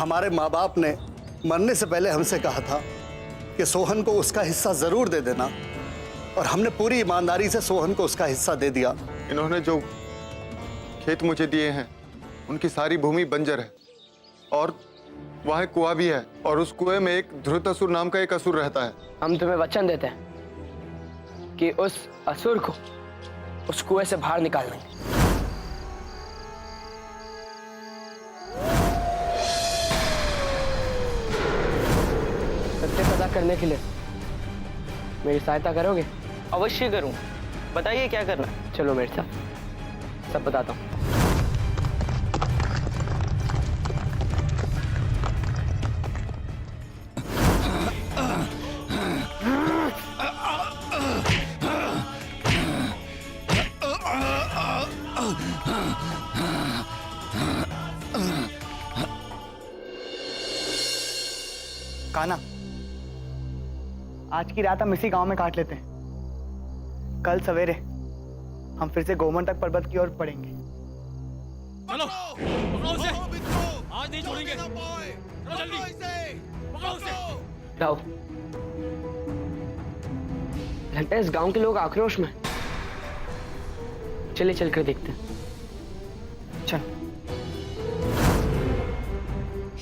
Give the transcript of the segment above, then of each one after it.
हमारे माँ बाप ने मरने से पहले हमसे कहा था कि सोहन को उसका हिस्सा जरूर दे देना, और हमने पूरी ईमानदारी से सोहन को उसका हिस्सा दे दिया। इन्होंने जो खेत मुझे दिए हैं उनकी सारी भूमि बंजर है, और वहाँ एक कुआं भी है, और उस कुएं में एक धृतासुर नाम का एक असुर रहता है। हम तुम्हें वचन देते हैं कि उस असुर को उस कुएं से बाहर निकाल देंगे। सत्य पता करने के लिए मेरी सहायता करोगे? अवश्य करूं। बताइए क्या करना है? चलो मेरे साथ, सब बताता हूँ। कान्हा, आज की रात हम इसी गांव में काट लेते हैं। कल सवेरे हम फिर से गोमंतक पर्वत की ओर बढ़ेंगे। चलो, पकड़ो उसे। आज नहीं छोड़ेंगे। चलो जल्दी, पकड़ो उसे। जाओ। लगता है इस गांव के लोग आक्रोश में। चलिए चलकर देखते हैं। चल।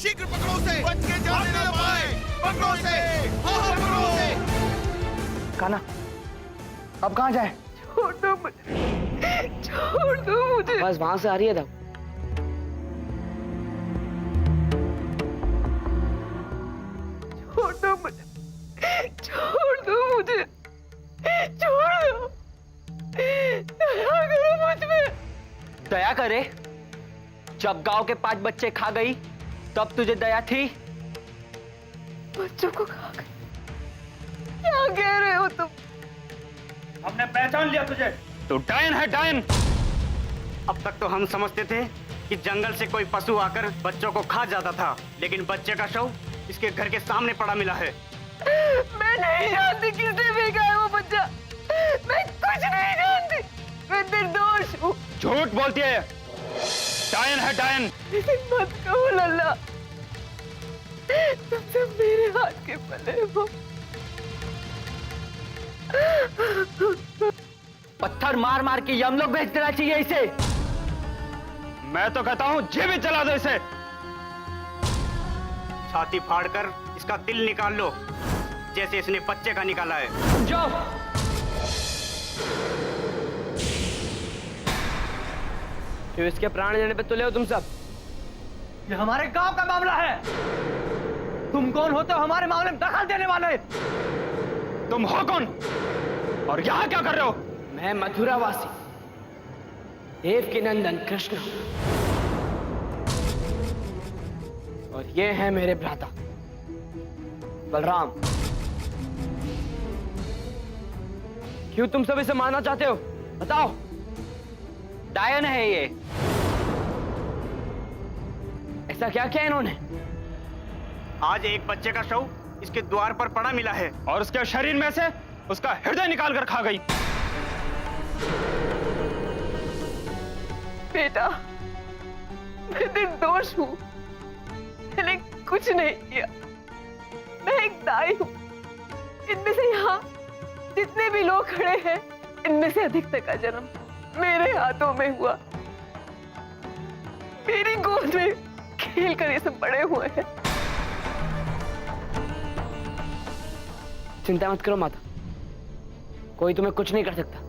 शीघ्र पकड़ो उसे। बच के जाने ना पाए। पकड़ो उसे। हाँ, पकड़ो उसे। कान्हा, अब कहाँ जाए? छोड़ दो मुझे, छोड़ दो मुझे। बस वहां से आ रही है तब। छोड़ दो मुझे, छोड़ दो मुझे, छोड़ दो। दया करो मुझ में। दया करे? जब गांव के 5 बच्चे खा गई तब तुझे दया थी? बच्चों को खा गई? क्या कह रहे हो तुम? हमने पहचान लिया तुझे। तू डायन है, डायन। अब तक तो हम समझते थे कि जंगल से कोई पशु आकर बच्चों को खा जाता था, लेकिन बच्चे का शव इसके घर के सामने पड़ा मिला है। मैं नहीं जानती किसने फेंका है वो बच्चा। मैं कुछ नहीं जानती। मैं निर्दोष हूँ। झूठ बोलती है। डायन है, डायन। लेकिन मत कहो लल्ला, तुम सब मेरे हाथ के पले हो। पत्थर मार मार के यमलोक भेज देना चाहिए इसे। मैं तो कहता हूं जीवित जला दो इसे। छाती फाड़कर इसका दिल निकाल लो, जैसे इसने बच्चे का निकाला है। जाओ। क्यों इसके प्राण लेने पे तुले हो तुम सब? ये हमारे गांव का मामला है। तुम कौन होते हो हमारे मामले में दखल देने वाले? तुम हो कौन और यहाँ क्या कर रहे हो? मैं मथुरावासी देवकी नंदन कृष्ण, और ये है मेरे भ्राता बलराम। क्यों तुम सब इसे मारना चाहते हो? बताओ। डायन है ये। ऐसा क्या किया इन्होंने? आज एक बच्चे का शव इसके द्वार पर पड़ा मिला है, और उसके शरीर में से उसका हृदय निकाल कर खा गई। बेटा, मैं निर्दोष हूँ। मैंने कुछ नहीं किया। मैं एक दाई हूँ। इनमें से यहाँ जितने भी लोग खड़े हैं, इनमें से अधिकतर का जन्म मेरे हाथों में हुआ। मेरी गोद में खेल कर ये सब बड़े हुए हैं। चिंता मत करो माता, कोई तुम्हें कुछ नहीं कर सकता।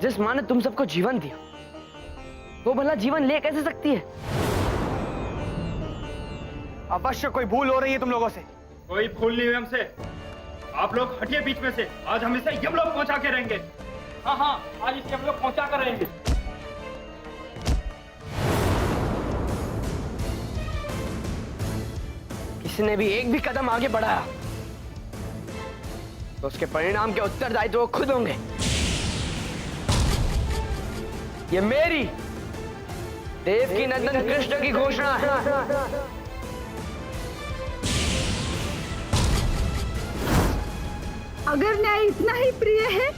जिस माँ ने तुम सबको जीवन दिया, वो भला जीवन ले कैसे सकती है? अवश्य कोई भूल हो रही है तुम लोगों से। कोई भूल नहीं हुई हमसे। आप लोग हटिए बीच में से। आज हम इसे यमलोक पहुंचा के रहेंगे। हाँ हाँ, आज इसे यमलोक पहुंचा कर रहेंगे। किसी ने भी एक भी कदम आगे बढ़ाया तो उसके परिणाम के उत्तरदायित्व वो खुद होंगे। ये मेरी देवकी नंदन कृष्ण की घोषणा है। अगर न्याय इतना ही प्रिय है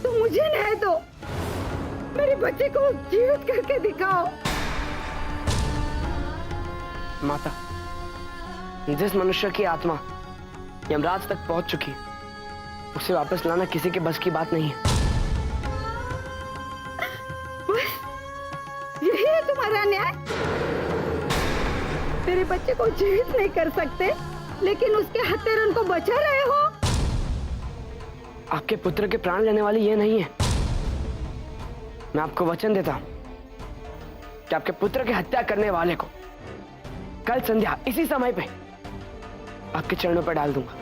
तो मुझे न्याय दो। मेरे बच्चे को जीवित करके दिखाओ। माता, जिस मनुष्य की आत्मा यमराज तक पहुंच चुकी है, उसे वापस लाना किसी के बस की बात नहीं है। बस यही है तुम्हारा न्याय? तेरे बच्चे को जीवित नहीं कर सकते, लेकिन उसके हत्यारे उनको बचा रहे हो। आपके पुत्र के प्राण लेने वाली ये नहीं है। मैं आपको वचन देता हूं कि आपके पुत्र की हत्या करने वाले को कल संध्या इसी समय पे आपके चरणों पर डाल दूंगा।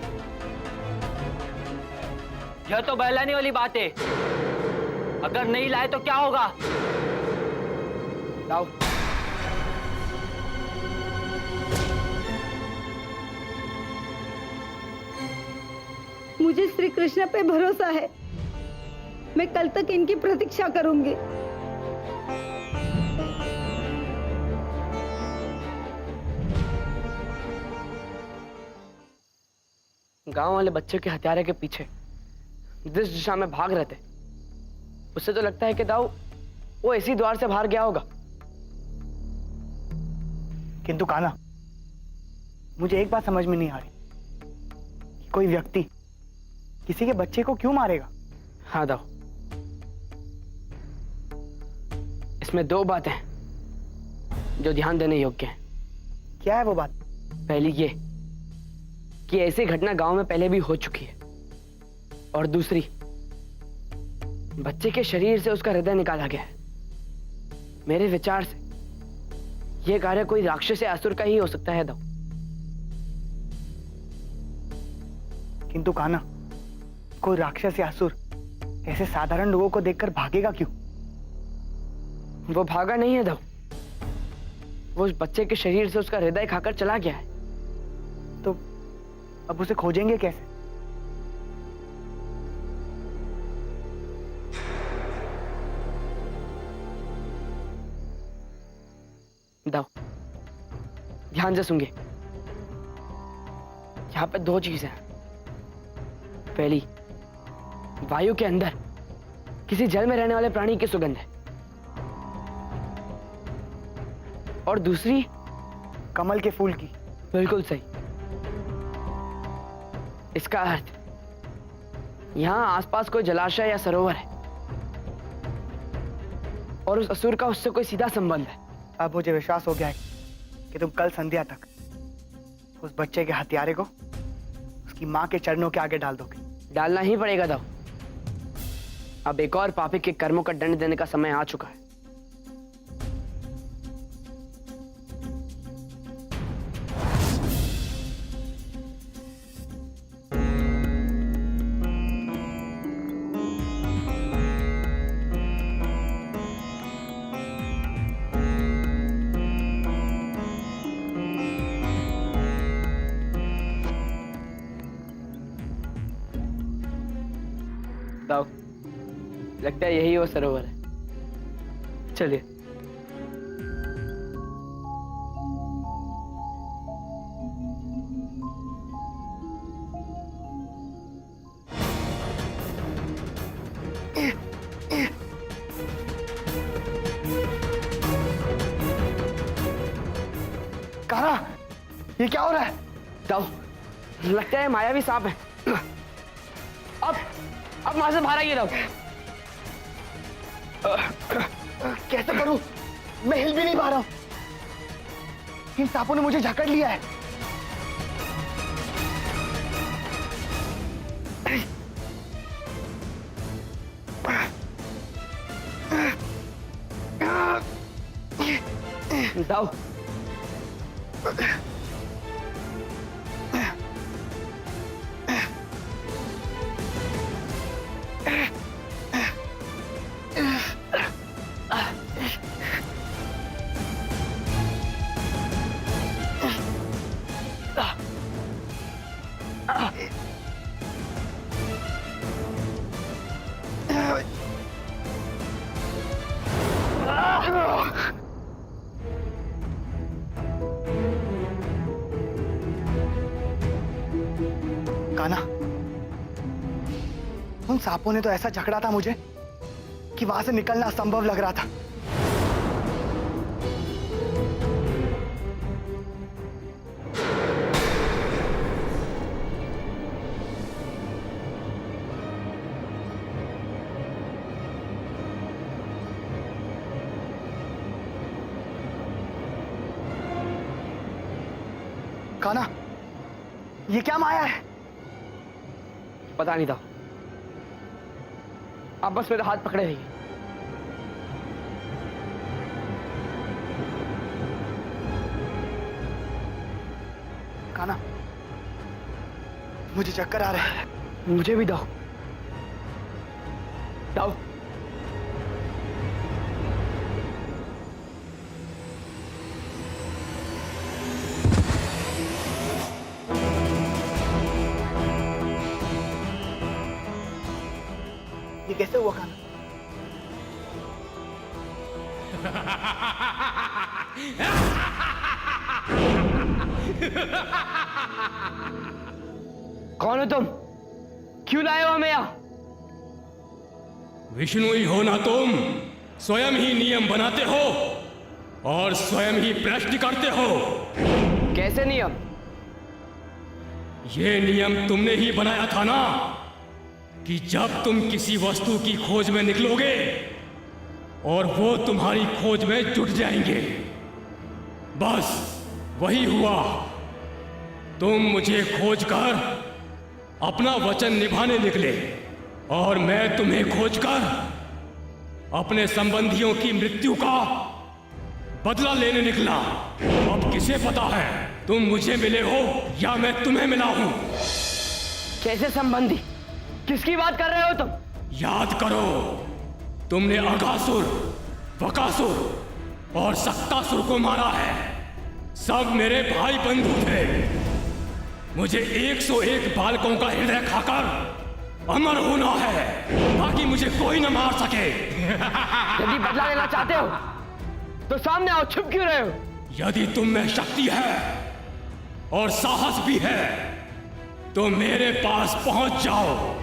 यह तो बहलाने वाली बात है। अगर नहीं लाए तो क्या होगा? लाओ। मुझे श्री कृष्ण पे भरोसा है। मैं कल तक इनकी प्रतीक्षा करूंगी। गांव वाले बच्चे के हत्यारे के पीछे जिस दिशा में भाग रहे थे, उससे तो लगता है कि दाऊ वो इसी द्वार से बाहर गया होगा। किंतु कान्हा, मुझे एक बात समझ में नहीं आ रही कि कोई व्यक्ति किसी के बच्चे को क्यों मारेगा? हाँ दाऊ, इसमें दो बातें हैं जो ध्यान देने योग्य हैं। क्या है वो बात? पहली ये कि ऐसी घटना गांव में पहले भी हो चुकी है, और दूसरी, बच्चे के शरीर से उसका हृदय निकाला गया है। मेरे विचार से यह कार्य कोई राक्षस या असुर का ही हो सकता है दाऊ। किंतु कान्हा, कोई राक्षस या असुर ऐसे साधारण लोगों को देखकर भागेगा क्यों? वो भागा नहीं है दाऊ, वो उस बच्चे के शरीर से उसका हृदय खाकर चला गया है। तो अब उसे खोजेंगे कैसे? दाऊ, ध्यान से सुनिए। यहां पे दो चीजें हैं। पहली, वायु के अंदर किसी जल में रहने वाले प्राणी की सुगंध है, और दूसरी कमल के फूल की। बिल्कुल सही। इसका अर्थ यहां आसपास कोई जलाशय या सरोवर है, और उस असुर का उससे कोई सीधा संबंध है। अब मुझे विश्वास हो गया है कि तुम कल संध्या तक उस बच्चे के हत्यारे को उसकी मां के चरणों के आगे डाल दोगे। डालना ही पड़ेगा दाऊ। अब एक और पापी के कर्मों का दंड देने का समय आ चुका है। दाऊ, लगता है यही वो सरोवर है। चलिए। कान्हा, ये क्या हो रहा है? दाऊ, लगता है मायावी सांप है। अब वहां से बाहर आइए दाऊ। कैसे करूं? मैं हिल भी नहीं पा रहा हूं। इन सांपों ने मुझे जकड़ लिया है। दाऊ, कान्हा, उन सांपों ने तो ऐसा जकड़ा था मुझे कि वहां से निकलना असंभव लग रहा था। कान्हा, ये क्या माया है? पता नहीं था। आप बस मेरा हाथ पकड़े रहिए। कान्हा, मुझे चक्कर आ रहा है। मुझे भी दो। दाऊ। ये कैसे हुआ कान्हा? कौन हो तुम? क्यों लाए हो हमें यहाँ? विष्णु ही हो ना तुम, स्वयं ही नियम बनाते हो और स्वयं ही भ्रष्ट करते हो। कैसे नियम? ये नियम तुमने ही बनाया था ना कि जब तुम किसी वस्तु की खोज में निकलोगे और वो तुम्हारी खोज में जुट जाएंगे, बस वही हुआ। तुम मुझे खोजकर अपना वचन निभाने निकले और मैं तुम्हें खोजकर अपने संबंधियों की मृत्यु का बदला लेने निकला। अब किसे पता है तुम मुझे मिले हो या मैं तुम्हें मिला हूं? कैसे संबंधी? किसकी बात कर रहे हो तुम? याद करो, तुमने अघासुर, बकासुर और सक्तासुर को मारा है। सब मेरे भाई बंधु थे। मुझे 101 बालकों का हृदय खाकर अमर होना है ताकि मुझे कोई न मार सके। यदि बदला लेना चाहते हो तो सामने आओ, छुप क्यों रहे हो? यदि तुम में शक्ति है और साहस भी है तो मेरे पास पहुंच जाओ।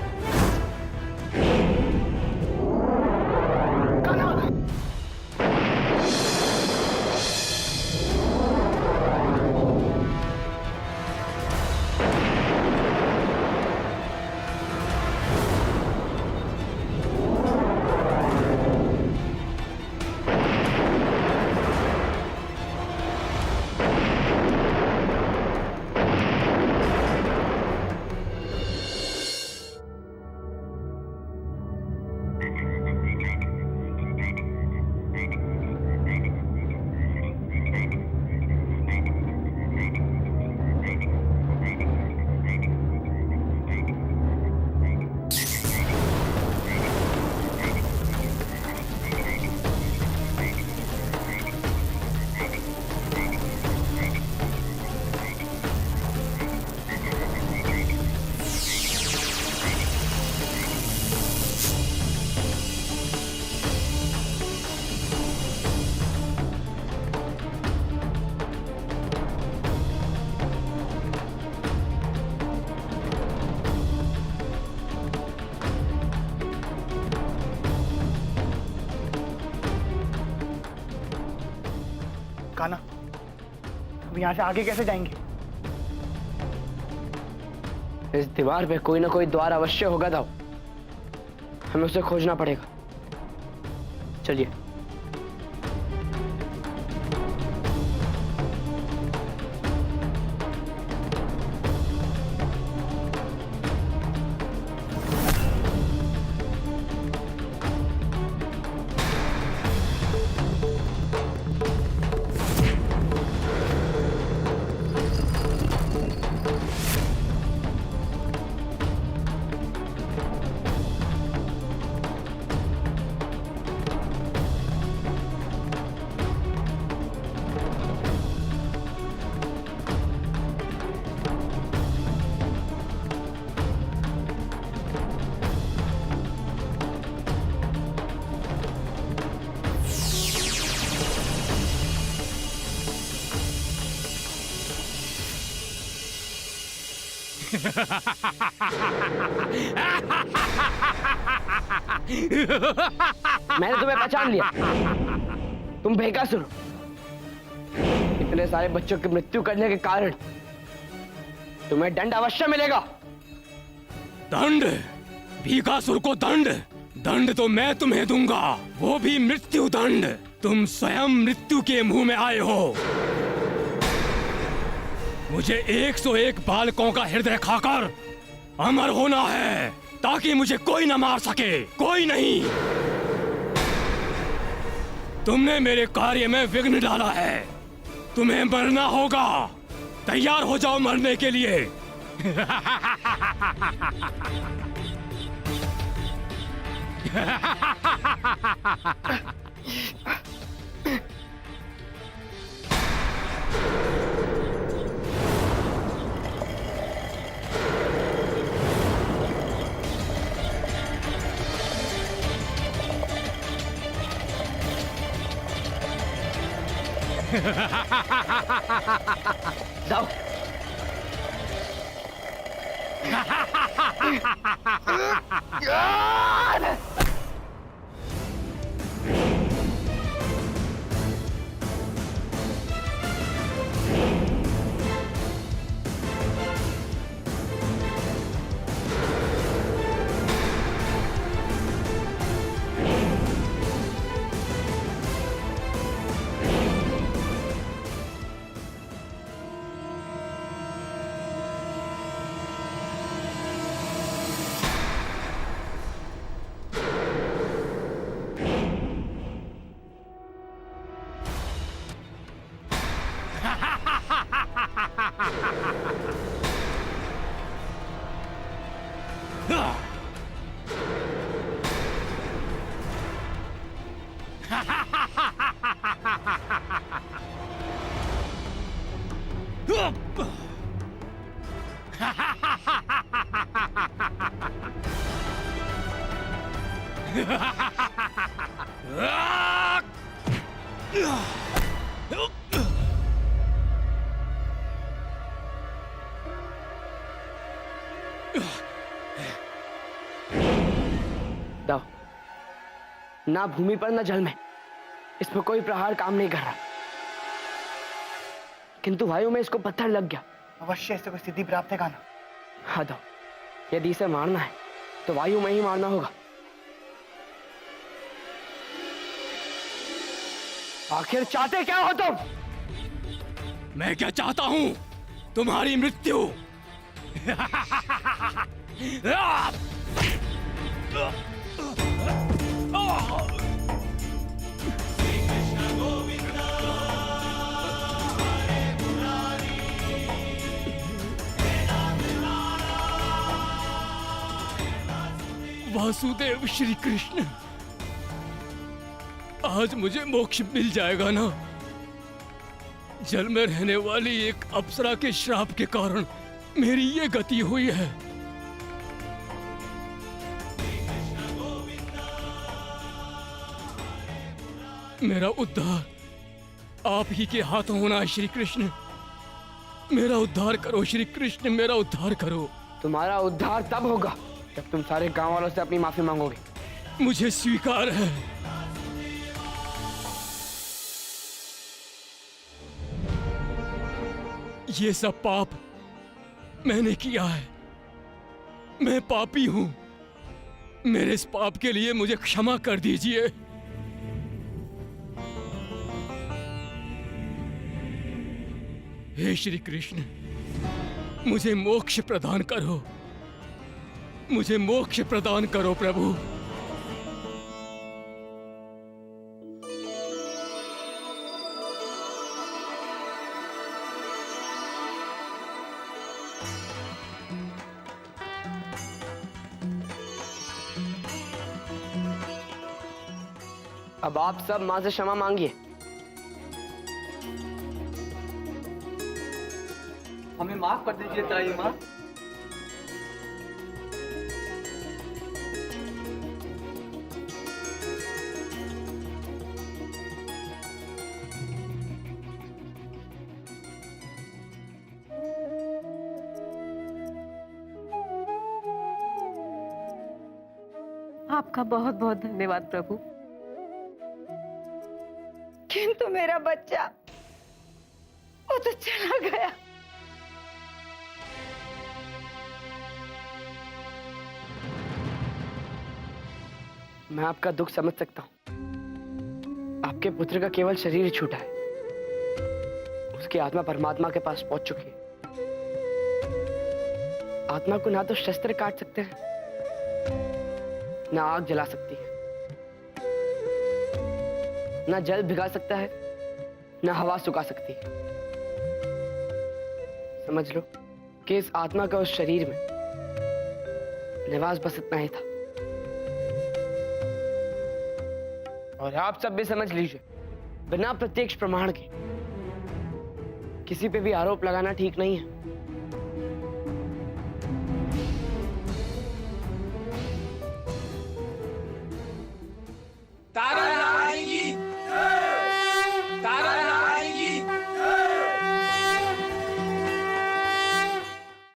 कान्हा, अब यहाँ से आगे कैसे जाएंगे? इस दीवार पे कोई ना कोई द्वार अवश्य होगा दाऊ। हमें उसे खोजना पड़ेगा। चलिए। मैंने तुम्हें पहचान लिया। तुम बेकासुर हो। इतने सारे बच्चों की मृत्यु करने के कारण तुम्हें दंड अवश्य मिलेगा। दंड? भीकासुर को दंड? दंड तो मैं तुम्हें दूंगा, वो भी मृत्यु दंड। तुम स्वयं मृत्यु के मुंह में आए हो। मुझे 101 बालकों का हृदय खाकर अमर होना है, ताकि मुझे कोई न मार सके, कोई नहीं। तुमने मेरे कार्य में विघ्न डाला है, तुम्हें मरना होगा। तैयार हो जाओ मरने के लिए। जाओ। जाओ। ना भूमि पर ना जल में इस पर कोई प्रहार काम नहीं कर रहा, किंतु वायु में इसको पत्थर लग गया। अवश्य इससे कोई सिद्धि प्राप्त है कान्हा। हाँ दो, यदि इसे मारना है तो वायु में ही मारना होगा। आखिर चाहते क्या हो तुम? मैं क्या चाहता हूं? तुम्हारी मृत्यु। वासुदेव श्री कृष्ण, आज मुझे मोक्ष मिल जाएगा ना? जल में रहने वाली एक अप्सरा के श्राप के कारण मेरी ये गति हुई है। मेरा उद्धार आप ही के हाथों होना है श्री कृष्ण। मेरा उद्धार करो श्री कृष्ण, मेरा उद्धार करो। तुम्हारा उद्धार तब होगा जब तुम सारे गांव वालों से अपनी माफी मांगोगे। मुझे स्वीकार है। ये सब पाप मैंने किया है। मैं पापी हूं। मेरे इस पाप के लिए मुझे क्षमा कर दीजिए। हे श्री कृष्ण, मुझे मोक्ष प्रदान करो। मुझे मोक्ष प्रदान करो प्रभु। अब आप सब मां से क्षमा मांगिए। हमें माफ कर दीजिए ताई माँ। आपका बहुत बहुत धन्यवाद प्रभु। किंतु मेरा बच्चा वो तो चला गया। मैं आपका दुख समझ सकता हूं। आपके पुत्र का केवल शरीर छूटा है, उसकी आत्मा परमात्मा के पास पहुंच चुकी है। आत्मा को ना तो शस्त्र काट सकते हैं, ना आग जला सकती है, ना जल भिगा सकता है, ना हवा सुखा सकती है। समझ लो कि इस आत्मा का उस शरीर में निवास बस इतना ही था। और आप सब भी समझ लीजिए, बिना प्रत्यक्ष प्रमाण के किसी पे भी आरोप लगाना ठीक नहीं है।